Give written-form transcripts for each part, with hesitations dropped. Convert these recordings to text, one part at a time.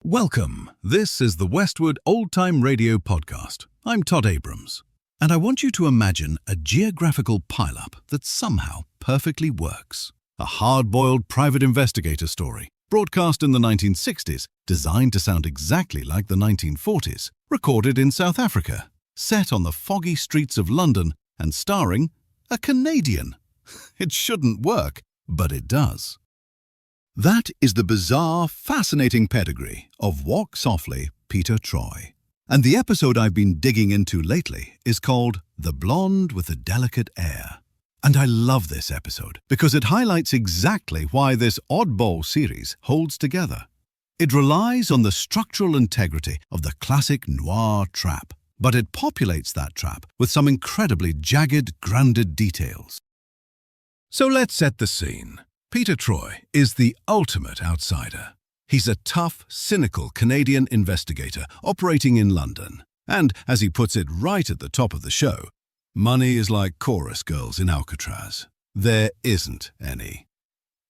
Welcome. This is the Westward Old Time Radio Podcast. I'm Todd Abrams, and I want you to imagine a geographical pileup that somehow perfectly works. A hard-boiled private investigator story, broadcast in the 1960s, designed to sound exactly like the 1940s, recorded in South Africa, set on the foggy streets of London, and starring a Canadian. It shouldn't work, but it does. That is the bizarre, fascinating pedigree of Walk Softly, Peter Troy. And the episode I've been digging into lately is called The Blonde with the Delicate Air. And I love this episode because it highlights exactly why this oddball series holds together. It relies on the structural integrity of the classic noir trap, but it populates that trap with some incredibly jagged, grounded details. So let's set the scene. Peter Troy is the ultimate outsider. He's a tough, cynical Canadian investigator operating in London. And, as he puts it right at the top of the show, money is like chorus girls in Alcatraz. There isn't any.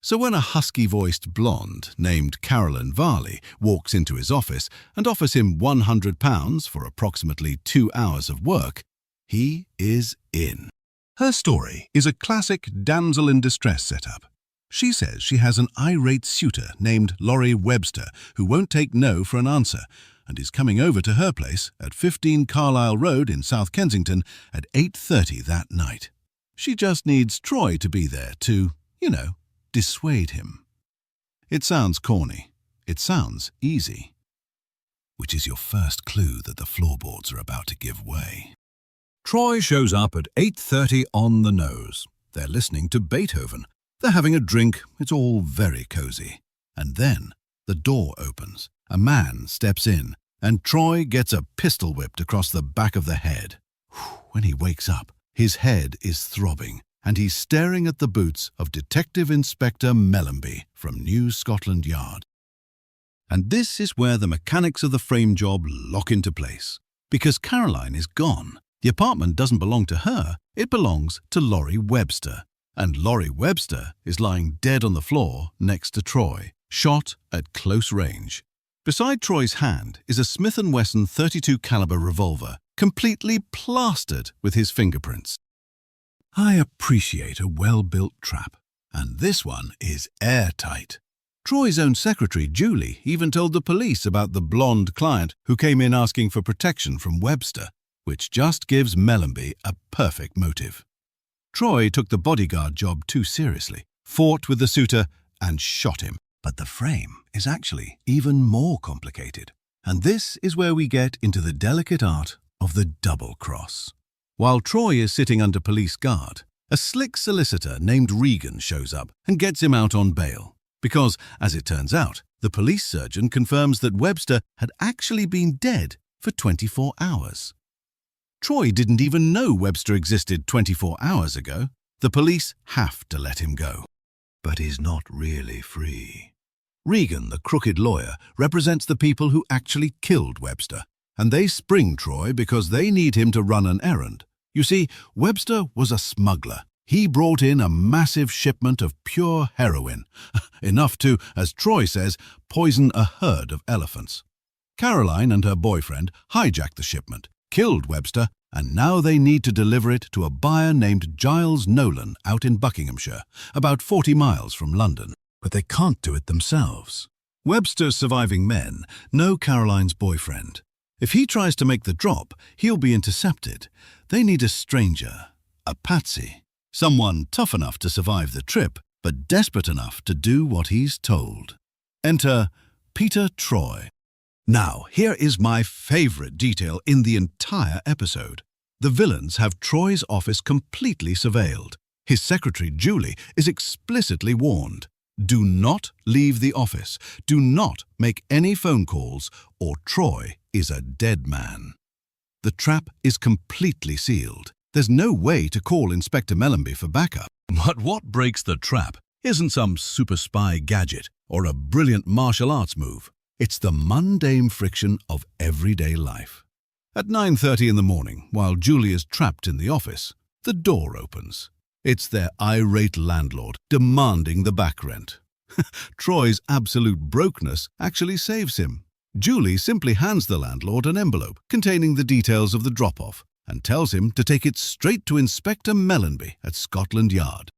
So when a husky-voiced blonde named Carolyn Varley walks into his office and offers him £100 for approximately 2 hours of work, he is in. Her story is a classic damsel in distress setup. She says she has an irate suitor named Laurie Webster who won't take no for an answer and is coming over to her place at 15 Carlisle Road in South Kensington at 8:30 that night. She just needs Troy to be there to, dissuade him. It sounds corny. It sounds easy. Which is your first clue that the floorboards are about to give way. Troy shows up at 8:30 on the nose. They're listening to Beethoven. They're having a drink. It's all very cozy. And then the door opens. A man steps in, and Troy gets a pistol whipped across the back of the head. When he wakes up, his head is throbbing, and he's staring at the boots of Detective Inspector Mellenby from New Scotland Yard. And this is where the mechanics of the frame job lock into place. Because Caroline is gone. The apartment doesn't belong to her. It belongs to Laurie Webster. And Laurie Webster is lying dead on the floor next to Troy, shot at close range. Beside Troy's hand is a Smith & Wesson .32 caliber revolver, completely plastered with his fingerprints. I appreciate a well-built trap, and this one is airtight. Troy's own secretary, Julie, even told the police about the blonde client who came in asking for protection from Webster, which just gives Mellenby a perfect motive. Troy took the bodyguard job too seriously, fought with the suitor, and shot him. But the frame is actually even more complicated. And this is where we get into the delicate art of the double cross. While Troy is sitting under police guard, a slick solicitor named Regan shows up and gets him out on bail. Because, as it turns out, the police surgeon confirms that Webster had actually been dead for 24 hours. Troy didn't even know Webster existed 24 hours ago. The police have to let him go. But he's not really free. Regan, the crooked lawyer, represents the people who actually killed Webster, and they spring Troy because they need him to run an errand. You see, Webster was a smuggler. He brought in a massive shipment of pure heroin, enough to, as Troy says, poison a herd of elephants. Caroline and her boyfriend hijacked the shipment, killed Webster, and now they need to deliver it to a buyer named Giles Nolan out in Buckinghamshire, about 40 miles from London. But they can't do it themselves. Webster's surviving men know Caroline's boyfriend. If he tries to make the drop, he'll be intercepted. They need a stranger, a patsy, someone tough enough to survive the trip, but desperate enough to do what he's told. Enter Peter Troy. Now, here is my favorite detail in the entire episode. The villains have Troy's office completely surveilled. His secretary, Julie, is explicitly warned. Do not leave the office. Do not make any phone calls, or Troy is a dead man. The trap is completely sealed. There's no way to call Inspector Mellenby for backup. But what breaks the trap isn't some super spy gadget or a brilliant martial arts move. It's the mundane friction of everyday life. At 9:30 in the morning, while Julie is trapped in the office, the door opens. It's their irate landlord demanding the back rent. Troy's absolute brokenness actually saves him. Julie simply hands the landlord an envelope containing the details of the drop-off and tells him to take it straight to Inspector Mellanby at Scotland Yard.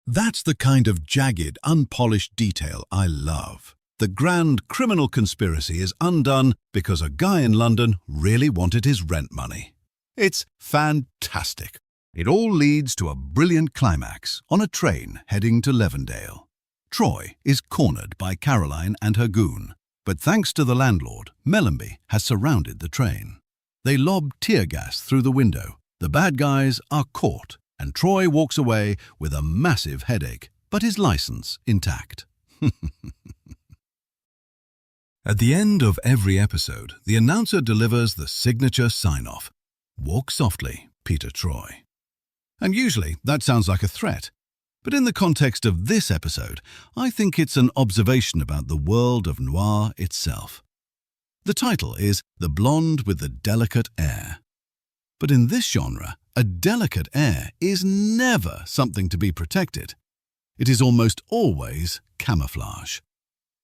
That's the kind of jagged, unpolished detail I love. The grand criminal conspiracy is undone because a guy in London really wanted his rent money. It's fantastic. It all leads to a brilliant climax on a train heading to Levendale. Troy is cornered by Caroline and her goon, but thanks to the landlord, Mellanby has surrounded the train. They lob tear gas through the window. The bad guys are caught, and Troy walks away with a massive headache, but his license intact. At the end of every episode, the announcer delivers the signature sign-off. Walk softly, Peter Troy. And usually that sounds like a threat. But in the context of this episode, I think it's an observation about the world of noir itself. The title is The Blonde with the Delicate Air. But in this genre, a delicate air is never something to be protected. It is almost always camouflage.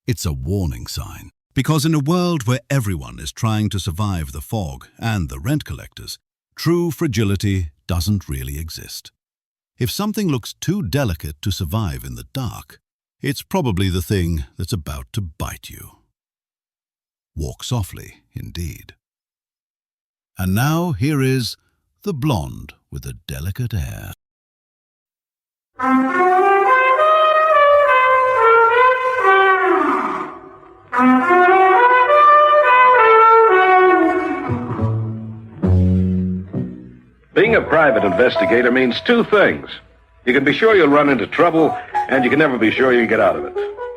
It's a warning sign, because in a world where everyone is trying to survive the fog and the rent collectors, true fragility doesn't really exist. If something looks too delicate to survive in the dark, it's probably the thing that's about to bite you. Walk softly, indeed. And now here is The Blonde with the Delicate Air. Being a private investigator means two things. You can be sure you'll run into trouble, and you can never be sure you'll get out of it.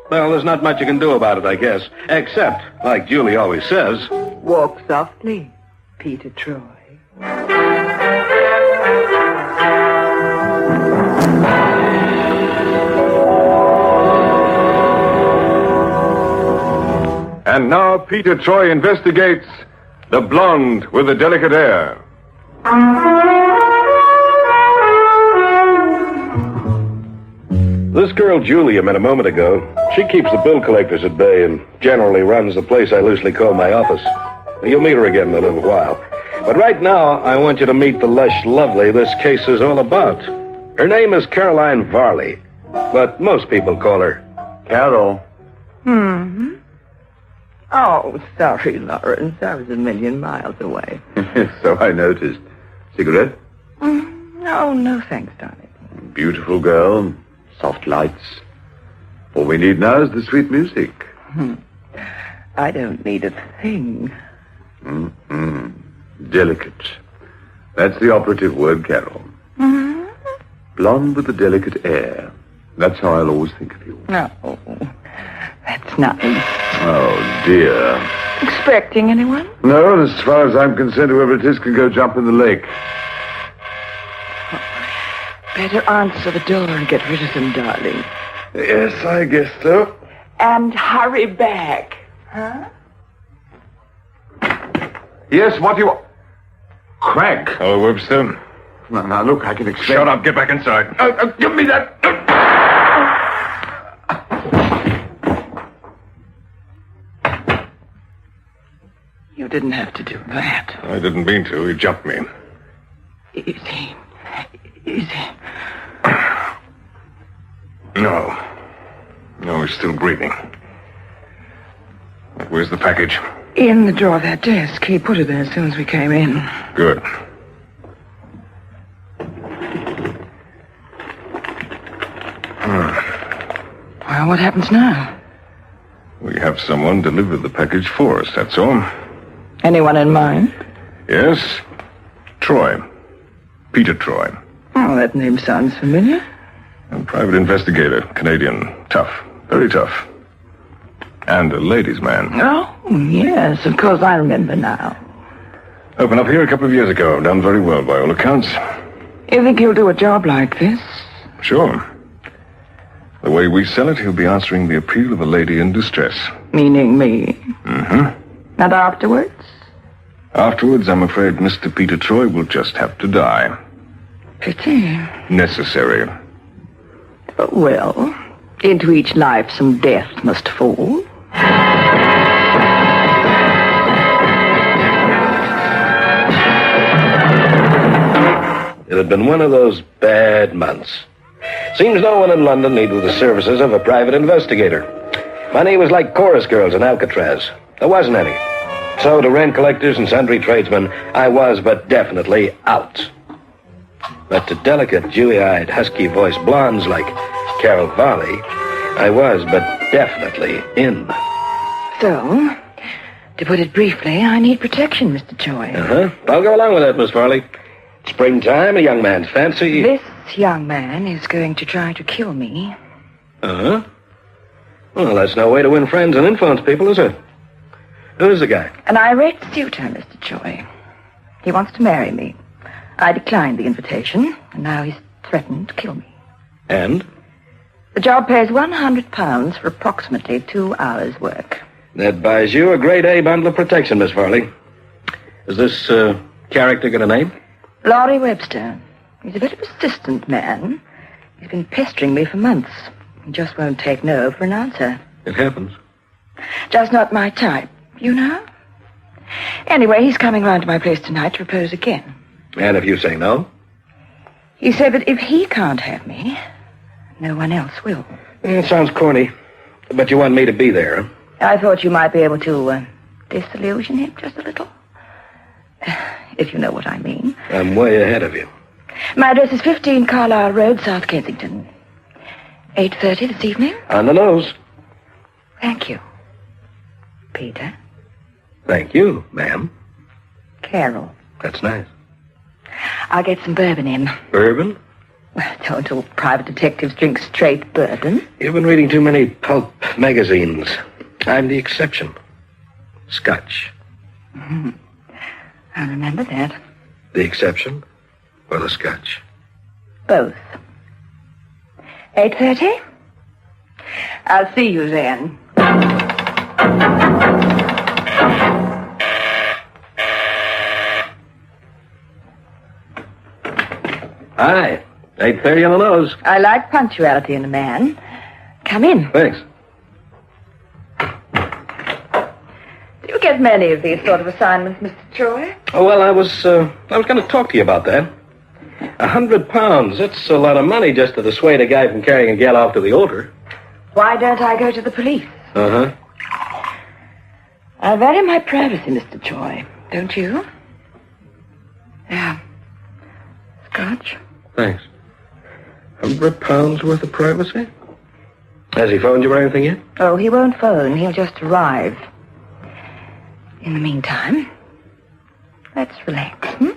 Well, there's not much you can do about it, I guess, except, like Julie always says, walk softly, Peter Troy. And now Peter Troy investigates The Blonde with the Delicate Air. This girl Julie I met a moment ago, she keeps the bill collectors at bay and generally runs the place I loosely call my office. You'll meet her again in a little while. But right now, I want you to meet the lush lovely this case is all about. Her name is Caroline Varley, but most people call her Carol. Oh, sorry, Lawrence. I was a million miles away. So I noticed. Cigarette? Oh, no thanks, darling. Beautiful girl. Soft lights. All we need now is the sweet music. I don't need a thing. Delicate. That's the operative word, Carol. Blonde with a delicate air. That's how I'll always think of you. No, that's nice. Oh, dear. Expecting anyone? No, as far as I'm concerned, whoever it is can go jump in the lake. Better answer the door and get rid of them, darling. Yes, I guess so. And hurry back. Huh? Yes, what do you want? Crank. Hello, Webster. Now, look, I can explain. Shut up, get back inside. Give me that. You didn't have to do that. I didn't mean to. He jumped me. Is he? No. No, he's still breathing. Where's the package? In the drawer of that desk. He put it there as soon as we came in. Good. Well, what happens now? We have someone deliver the package for us, that's all. Anyone in mind? Yes. Troy. Peter Troy. Oh, that name sounds familiar. A private investigator. Canadian. Tough. Very tough. And a ladies' man. Oh, yes, of course, I remember now. Opened up here a couple of years ago. Done very well by all accounts. You think he'll do a job like this? Sure. The way we sell it, he'll be answering the appeal of a lady in distress. Meaning me? Mm-hmm. And afterwards? Afterwards, I'm afraid Mr. Peter Troy will just have to die. Pity. Necessary. Well, into each life some death must fall. It had been one of those bad months. Seems no one in London needed the services of a private investigator. Money was like chorus girls in Alcatraz. There wasn't any. So to rent collectors and sundry tradesmen, I was but definitely out. But to delicate, dewy-eyed, husky-voiced blondes like Carol Varley, I was but definitely in. So, to put it briefly, I need protection, Mr. Choi. I'll go along with that, Miss Farley. Springtime, a young man's fancy. This young man is going to try to kill me. Well, that's no way to win friends and influence people, is it? Who's the guy? An irate suitor, Mr. Choi. He wants to marry me. I declined the invitation, and now he's threatened to kill me. And? The job pays £100 for approximately 2 hours' work. That buys you a grade A bundle of protection, Miss Farley. Is this character got a name? Laurie Webster. He's a very persistent man. He's been pestering me for months. He just won't take no for an answer. It happens. Just not my type, you know? Anyway, he's coming round to my place tonight to propose again. And if you say no? He said that if he can't have me, no one else will. It sounds corny, but you want me to be there, huh? I thought you might be able to disillusion him just a little. If you know what I mean. I'm way ahead of you. My address is 15 Carlisle Road, South Kensington. 8:30 this evening? On the nose. Thank you. Peter? Thank you, ma'am. Carol. That's nice. I'll get some bourbon in. Bourbon? Well, don't all private detectives drink straight bourbon? You've been reading too many pulp magazines. I'm the exception. Scotch. Mm-hmm. I'll remember that. The exception or the Scotch? Both. 8:30? I'll see you then. Hi. 8:30 on the nose. I like punctuality in a man. Come in. Thanks. Do you get many of these sort of assignments, Mr. Troy? Oh, well, I was going to talk to you about that. £100, that's a lot of money just to dissuade a guy from carrying a gal off to the altar. Why don't I go to the police? Uh-huh. I value my privacy, Mr. Troy. Don't you? Yeah. Scotch? Thanks. £100 worth of privacy? Has he phoned you or anything yet? Oh, he won't phone. He'll just arrive. In the meantime, let's relax, hmm?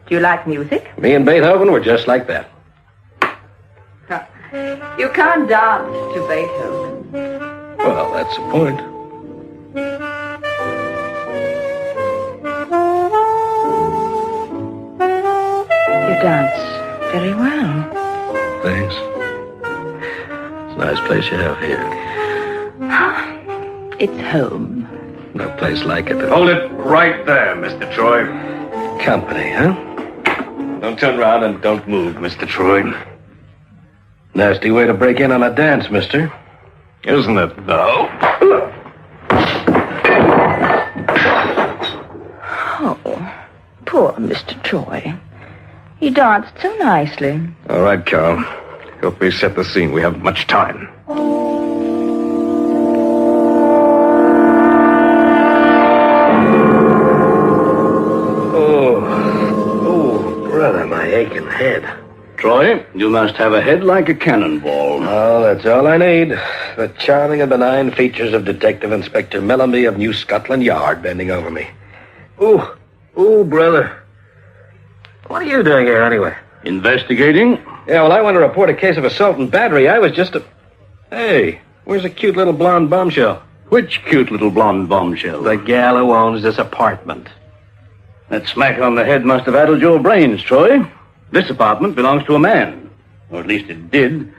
Do you like music? Me and Beethoven were just like that. You can't dance to Beethoven. Well, that's the point. You dance very well. Thanks. It's a nice place you have here. It's home. No place like it. Hold it right there, Mr. Troy. Company, huh? Don't turn around and don't move, Mr. Troy. Nasty way to break in on a dance, mister. Isn't it, though? Oh, poor Mr. Troy. He danced so nicely. All right, Carl. Help me set the scene. We haven't much time. Oh, brother, my aching head. Troy, you must have a head like a cannonball. Oh, that's all I need. The charming and benign features of Detective Inspector Mellanby of New Scotland Yard bending over me. Ooh, brother. What are you doing here, anyway? Investigating? Yeah, well, I want to report a case of assault and battery. I was just a... Hey, where's a cute little blonde bombshell? Which cute little blonde bombshell? The gal who owns this apartment. That smack on the head must have addled your brains, Troy. This apartment belongs to a man. Or at least it did.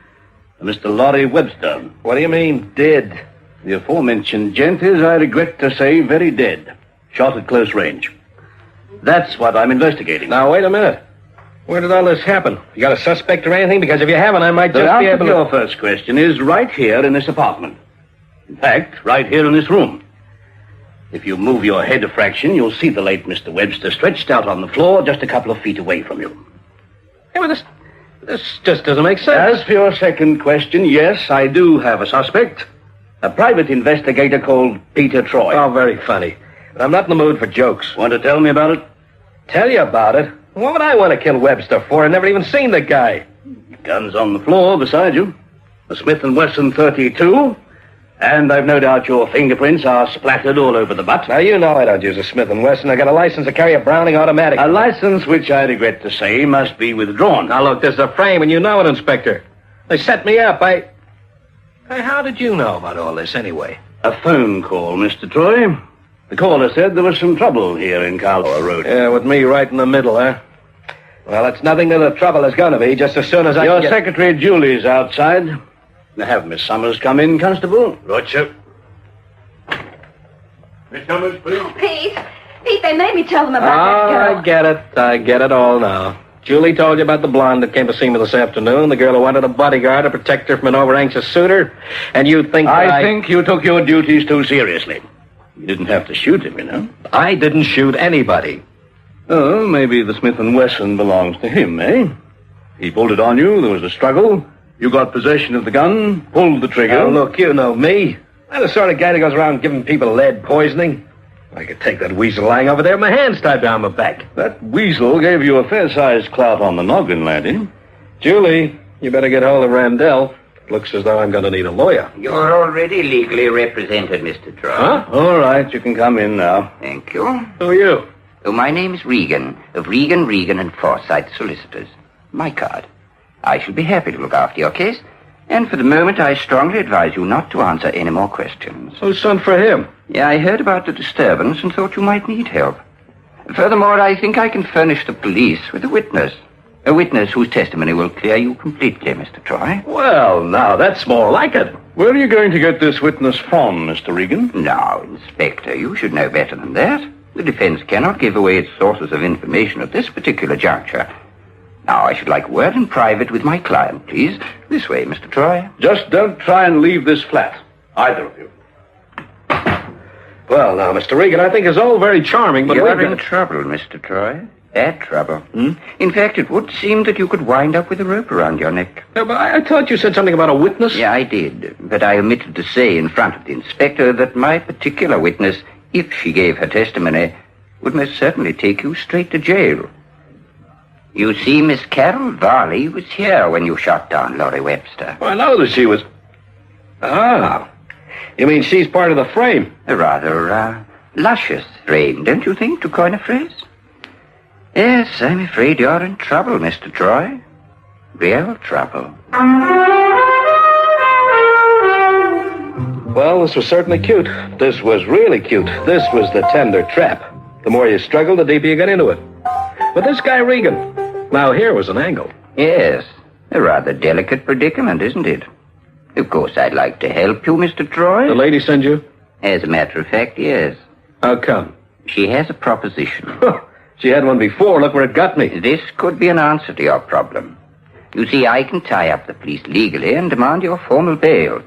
Mr. Laurie Webster. What do you mean, did? The aforementioned gent is, I regret to say, very dead. Shot at close range. That's what I'm investigating. Now, wait a minute. Where did all this happen? You got a suspect or anything? Because if you haven't, I might The just be answer able to to... your first question is right here in this apartment. In fact, right here in this room. If you move your head a fraction, you'll see the late Mr. Webster stretched out on the floor just a couple of feet away from you. Hey, well, this just doesn't make sense. As for your second question, yes, I do have a suspect. A private investigator called Peter Troy. Oh, very funny. But I'm not in the mood for jokes. Want to tell me about it? Tell you about it? What would I want to kill Webster for? I've never even seen the guy. Gun's on the floor beside you. A Smith & Wesson .32. And I've no doubt your fingerprints are splattered all over the butt. Now, you know I don't use a Smith & Wesson. I got a license to carry a Browning automatic. A license which I regret to say must be withdrawn. Now, look, there's a frame, and you know it, Inspector. They set me up. Hey, how did you know about all this, anyway? A phone call, Mr. Troy. The caller said there was some trouble here in Carloa Road. Yeah, with me right in the middle, huh? Well, it's nothing to the trouble is going to be, just as soon as I Your can get... secretary, Julie's outside. Have Miss Summers come in, Constable. Right, sir. Miss Summers, please. Pete, they made me tell them about that girl. I get it all now. Julie told you about the blonde that came to see me this afternoon, the girl who wanted a bodyguard to protect her from an over-anxious suitor, and you think I think you took your duties too seriously. You didn't have to shoot him, you know. I didn't shoot anybody. Oh, maybe the Smith & Wesson belongs to him, eh? He pulled it on you, there was a struggle. You got possession of the gun, pulled the trigger. Now, look, you know me. I'm the sort of guy that goes around giving people lead poisoning. I could take that weasel lying over there with my hands tied behind my back. That weasel gave you a fair-sized clout on the noggin, laddie. Julie, you better get hold of Randell. It looks as though I'm going to need a lawyer. You're already legally represented, Mr. Troy. Huh? All right, you can come in now. Thank you. Who are you? Oh, my name's Regan, of Regan and Forsyth Solicitors. My card. I shall be happy to look after your case, and for the moment I strongly advise you not to answer any more questions. Who sent for him? Yeah, I heard about the disturbance and thought you might need help. Furthermore, I think I can furnish the police with a witness. A witness whose testimony will clear you completely, Mr. Troy. Well, now, that's more like it. Where are you going to get this witness from, Mr. Regan? Now, Inspector, you should know better than that. The defense cannot give away its sources of information at this particular juncture. Now, I should like word in private with my client, please. This way, Mr. Troy. Just don't try and leave this flat, either of you. Well, now, Mr. Regan, I think it's all very charming, but You're in trouble, Mr. Troy. Bad trouble. In fact, it would seem that you could wind up with a rope around your neck. Yeah, but I thought you said something about a witness. Yeah, I did. But I omitted to say in front of the inspector that my particular witness, if she gave her testimony, would most certainly take you straight to jail. You see, Miss Carol Varley was here when you shot down Laurie Webster. Well, I know that she was... Ah. You mean she's part of the frame? A rather, luscious frame, don't you think, to coin a phrase? Yes, I'm afraid you're in trouble, Mr. Troy. Real trouble. Well, this was certainly cute. This was really cute. This was the tender trap. The more you struggle, the deeper you get into it. But this guy Regan, now here was an angle. Yes, a rather delicate predicament, isn't it? Of course, I'd like to help you, Mr. Troy. The lady sent you? As a matter of fact, yes. How come? She has a proposition. She had one before. Look where it got me. This could be an answer to your problem. You see, I can tie up the police legally and demand your formal bail.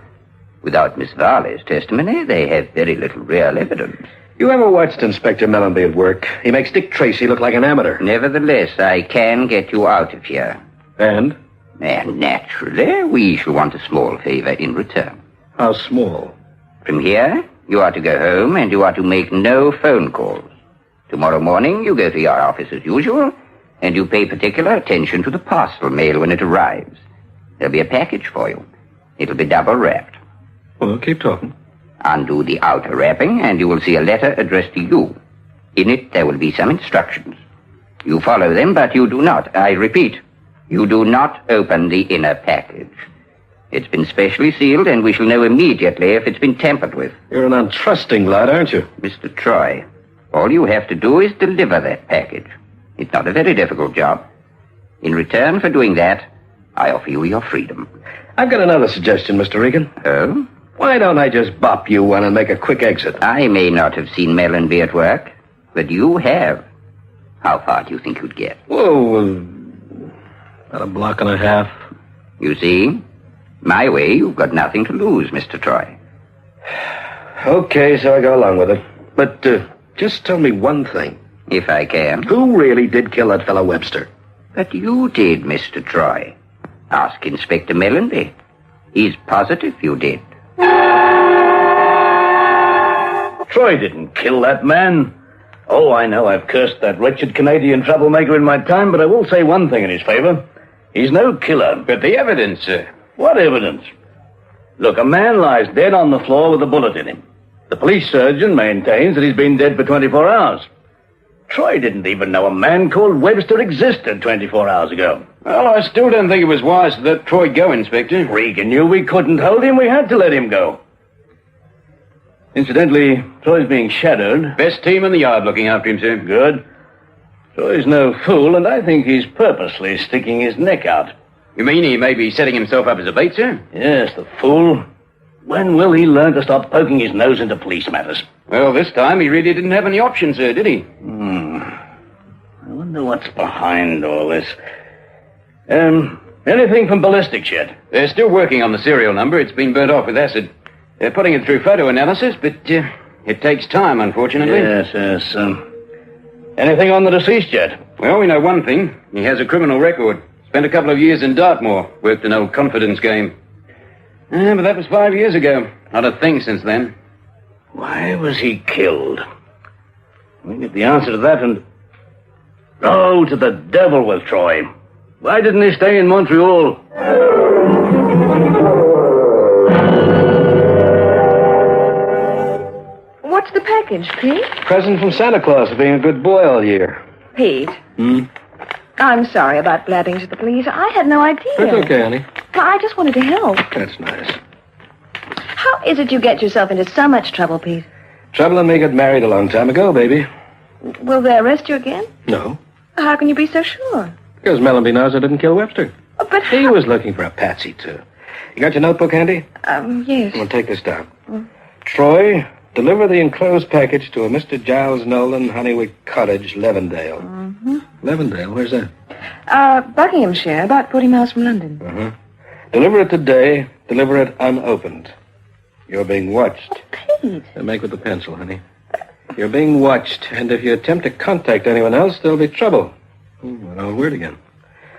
Without Miss Varley's testimony, they have very little real evidence. You ever watched Inspector Mellenby at work? He makes Dick Tracy look like an amateur. Nevertheless, I can get you out of here. And? And naturally, we shall want a small favor in return. How small? From here, you are to go home and you are to make no phone calls. Tomorrow morning, you go to your office as usual, and you pay particular attention to the parcel mail when it arrives. There'll be a package for you. It'll be double wrapped. Well, keep talking. Undo the outer wrapping, and you will see a letter addressed to you. In it, there will be some instructions. You follow them, but you do not, I repeat, you do not open the inner package. It's been specially sealed, and we shall know immediately if it's been tampered with. You're an untrusting lad, aren't you? Mr. Troy, all you have to do is deliver that package. It's not a very difficult job. In return for doing that, I offer you your freedom. I've got another suggestion, Mr. Regan. Oh? Why don't I just bop you one and make a quick exit? I may not have seen Mellenby at work, but you have. How far do you think you'd get? Oh, about a block and a half. You see? My way, you've got nothing to lose, Mr. Troy. Okay, so I go along with it. But, just tell me one thing. If I can. Who really did kill that fellow Webster? But you did, Mr. Troy. Ask Inspector Mellenby. He's positive you did. Troy didn't kill that man. Oh, I know I've cursed that wretched Canadian troublemaker in my time, but I will say one thing in his favor. He's no killer. But the evidence, sir. What evidence? Look, a man lies dead on the floor with a bullet in him. The police surgeon maintains that he's been dead for 24 hours. Troy didn't even know a man called Webster existed 24 hours ago. Well, I still don't think it was wise to let Troy go, Inspector. Regan knew we couldn't hold him. We had to let him go. Incidentally, Troy's being shadowed. Best team in the yard looking after him, sir. Good. Troy's no fool, and I think he's purposely sticking his neck out. You mean he may be setting himself up as a bait, sir? Yes, the fool. When will he learn to stop poking his nose into police matters? Well, this time he really didn't have any options, sir, did he? I wonder what's behind all this. Anything from ballistics yet? They're still working on the serial number. It's been burnt off with acid. They're putting it through photo analysis, but it takes time, unfortunately. Yes. Anything on the deceased yet? Well, we know one thing. He has a criminal record. Spent a couple of years in Dartmoor. Worked an old confidence game. But that was 5 years ago. Not a thing since then. Why was he killed? We get the answer to that and... Oh, to the devil with Troy. Why didn't he stay in Montreal? What's the package, Pete? Present from Santa Claus for being a good boy all year. Pete? I'm sorry about blabbing to the police. I had no idea. That's okay, honey. I just wanted to help. That's nice. How is it you get yourself into so much trouble, Pete? Trouble and me got married a long time ago, baby. Will they arrest you again? No. How can you be so sure? Because Mellenby knows I didn't kill Webster. Oh, but He was looking for a patsy, too. You got your notebook handy? Yes. Well, take this down. Troy, deliver the enclosed package to a Mr. Giles Nolan, Honeywick Cottage, Levendale. Levendale? Where's that? Buckinghamshire, about 40 miles from London. Deliver it today. Deliver it unopened. You're being watched. Pete. Make with the pencil, honey. You're being watched, and if you attempt to contact anyone else, there'll be trouble. An old word again.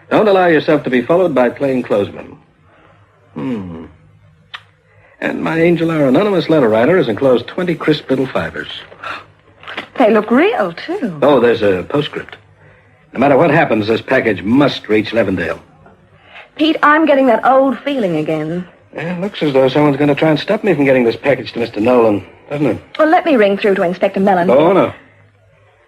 Don't allow yourself to be followed by plainclothesmen. And my angel, our anonymous letter writer, has enclosed 20 crisp little fibers. They look real, too. Oh, there's a postscript. No matter what happens, this package must reach Levendale. Pete, I'm getting that old feeling again. It looks as though someone's going to try and stop me from getting this package to Mr. Nolan, doesn't it? Well, let me ring through to Inspector Mellon. Oh, no.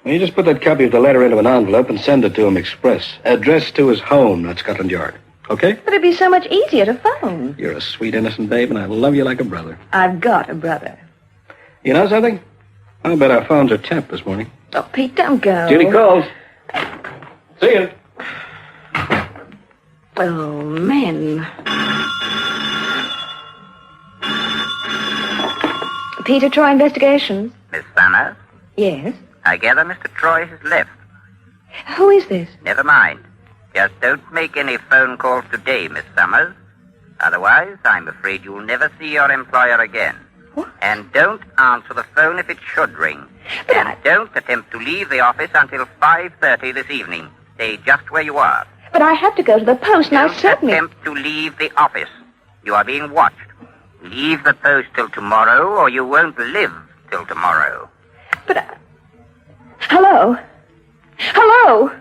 Well, you just put that copy of the letter into an envelope and send it to him express. Addressed to his home, not Scotland Yard. Okay? But it'd be so much easier to phone. You're a sweet, innocent babe, and I love you like a brother. I've got a brother. You know something? I'll bet our phones are tapped this morning. Oh, Pete, don't go. Judy calls. See you. Oh, men. Peter Troy Investigations. Miss Summers, Yes? I gather Mr. Troy has left. Who is this? Never mind. Just don't make any phone calls today, Miss Summers. Otherwise, I'm afraid you'll never see your employer again. What? And don't answer the phone if it should ring. But and don't attempt to leave the office until 5:30 this evening. Stay just where you are. But I have to go to the post, and I Don't certainly... attempt to leave the office. You are being watched. Leave the post till tomorrow, or you won't live till tomorrow. But... Hello? Hello?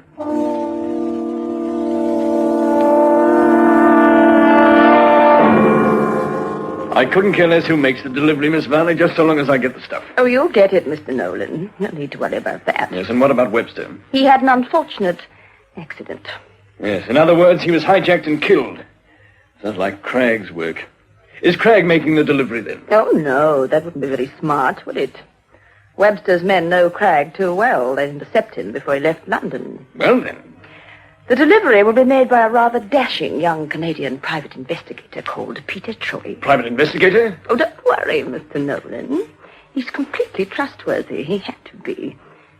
I couldn't care less who makes the delivery, Miss Valley, just so long as I get the stuff. Oh, you'll get it, Mr. Nolan. No need to worry about that. Yes, and what about Webster? He had an unfortunate accident. Yes, in other words, he was hijacked and killed. Sounds like Craig's work. Is Craig making the delivery then? Oh, no, that wouldn't be very smart, would it? Webster's men know Cragg too well. They'd intercept him before he left London. Well, then. The delivery will be made by a rather dashing young Canadian private investigator called Peter Troy. Private investigator? Oh, don't worry, Mr. Nolan. He's completely trustworthy. He had to be.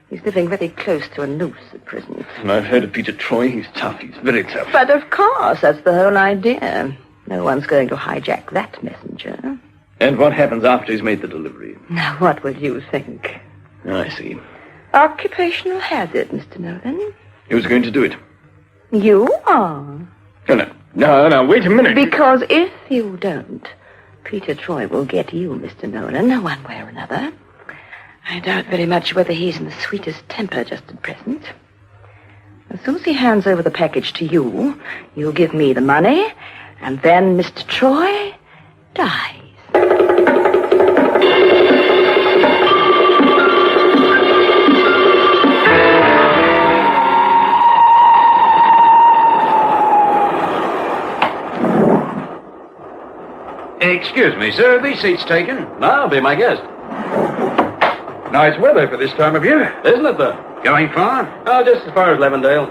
He's living very close to a noose at present. And I've heard of Peter Troy. He's tough. He's very tough. But of course, that's the whole idea. No one's going to hijack that messenger. And what happens after he's made the delivery? Now, what will you think? I see. Occupational hazard, Mr. Nolan. Who's going to do it? You are. No, wait a minute. Because if you don't, Peter Troy will get you, Mr. Nolan, one way or another. I doubt very much whether he's in the sweetest temper just at present. As soon as he hands over the package to you, you'll give me the money, and then Mr. Troy dies. Excuse me, sir. Are these seats taken? I'll be my guest. Nice weather for this time of year. Isn't it, though? Going far? Oh, just as far as Levendale.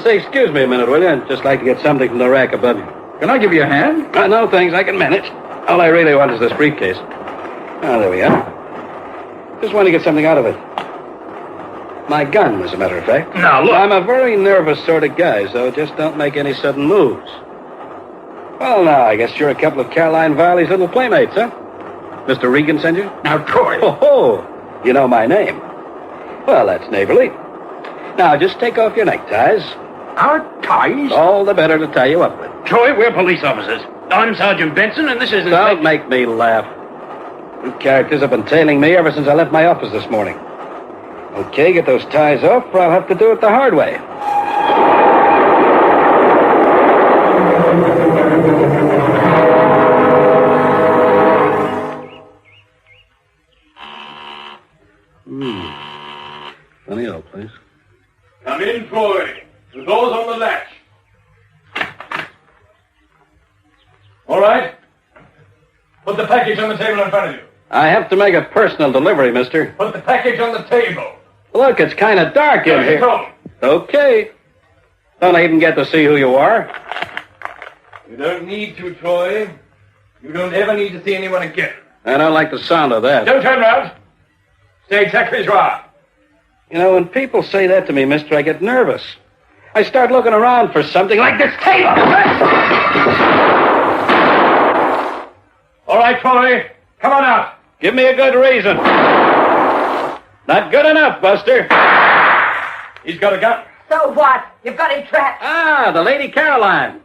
Say, excuse me a minute, will you? I'd just like to get something from the rack above you. Can I give you a hand? No, thanks. I can manage. All I really want is this briefcase. Oh, there we are. Just want to get something out of it. My gun, as a matter of fact. Now, look. I'm a very nervous sort of guy, so just don't make any sudden moves. Well, now, I guess you're a couple of Caroline Viley's little playmates, huh? Mr. Regan sent you? Now, Troy. Oh, you know my name. Well, that's neighborly. Now, just take off your neckties. Our ties? All the better to tie you up with. Troy, we're police officers. I'm Sergeant Benson, and this is... Don't make me laugh. You characters have been tailing me ever since I left my office this morning. Okay, get those ties off, or I'll have to do it the hard way. Funny old place. Come in, Troy. The door's on the latch. All right. Put the package on the table in front of you. I have to make a personal delivery, mister. Put the package on the table. Look, it's kind of dark in here. Come. Okay. Don't I even get to see who you are? You don't need to, Troy. You don't ever need to see anyone again. I don't like the sound of that. Don't turn around. Stay exactly as you are. You know, when people say that to me, mister, I get nervous. I start looking around for something like this table. All right, Troy. Come on out. Give me a good reason. Not good enough, Buster. He's got a gun. So what? You've got him trapped. Ah, the Lady Caroline.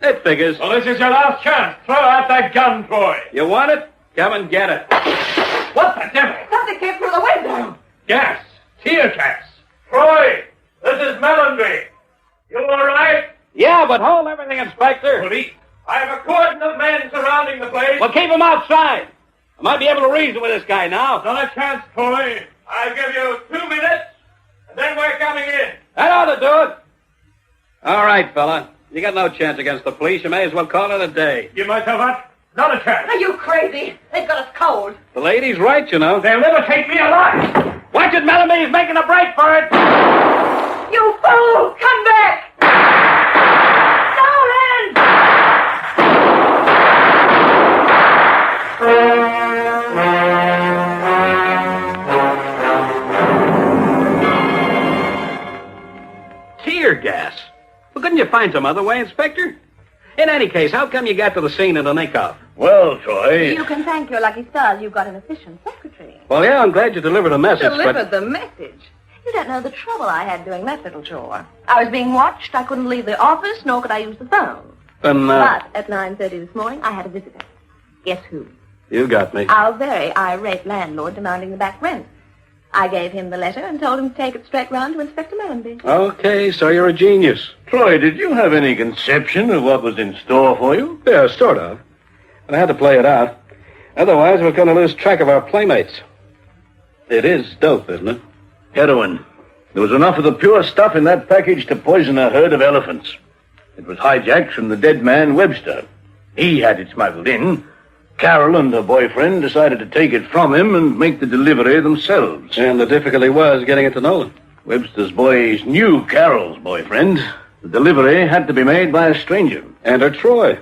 It figures. Well, this is your last chance. Throw out that gun, Troy. You want it? Come and get it. What the devil? Something came through the window. Gas. Tear gas. Troy, this is Mellenby. You all right? Yeah, but hold everything, Inspector. Police. I have a cordon of men surrounding the place. Well, keep him outside. I might be able to reason with this guy now. Not a chance, Troy. I'll give you 2 minutes, and then we're coming in. That ought to do it. All right, fella. You got no chance against the police. You may as well call it a day. Give myself up. Not a chance. Are you crazy? They've got us cold. The lady's right, you know. They'll never take me alive. Watch it, Melanie. He's making a break for it. You fool! Come back! Tear gas. Well, couldn't you find some other way, Inspector? In any case, how come you got to the scene in the nick of? Well, Troy. You can thank your lucky stars you've got an efficient secretary. Well, yeah, I'm glad you delivered a message, Delivered the message? You don't know the trouble I had doing that little chore. I was being watched. I couldn't leave the office, nor could I use the phone. But at 9:30 this morning, I had a visitor. Guess who? You got me. Our very irate landlord demanding the back rent. I gave him the letter and told him to take it straight round to Inspector Mellenby. Okay, so you're a genius. Troy, did you have any conception of what was in store for you? Yeah, sort of. But I had to play it out. Otherwise, we're going to lose track of our playmates. It is dope, isn't it? Heroin. There was enough of the pure stuff in that package to poison a herd of elephants. It was hijacked from the dead man, Webster. He had it smuggled in. Carol and her boyfriend decided to take it from him and make the delivery themselves. And the difficulty was getting it to Nolan. Webster's boys knew Carol's boyfriend. The delivery had to be made by a stranger. And her Troy.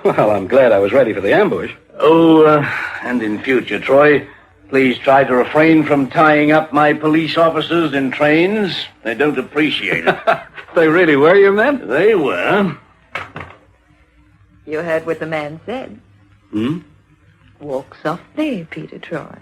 Well, I'm glad I was ready for the ambush. Oh, and in future, Troy, please try to refrain from tying up my police officers in trains. They don't appreciate it. They really were your men? They were. You heard what the man said. Hmm? Walk softly, Peter Troy.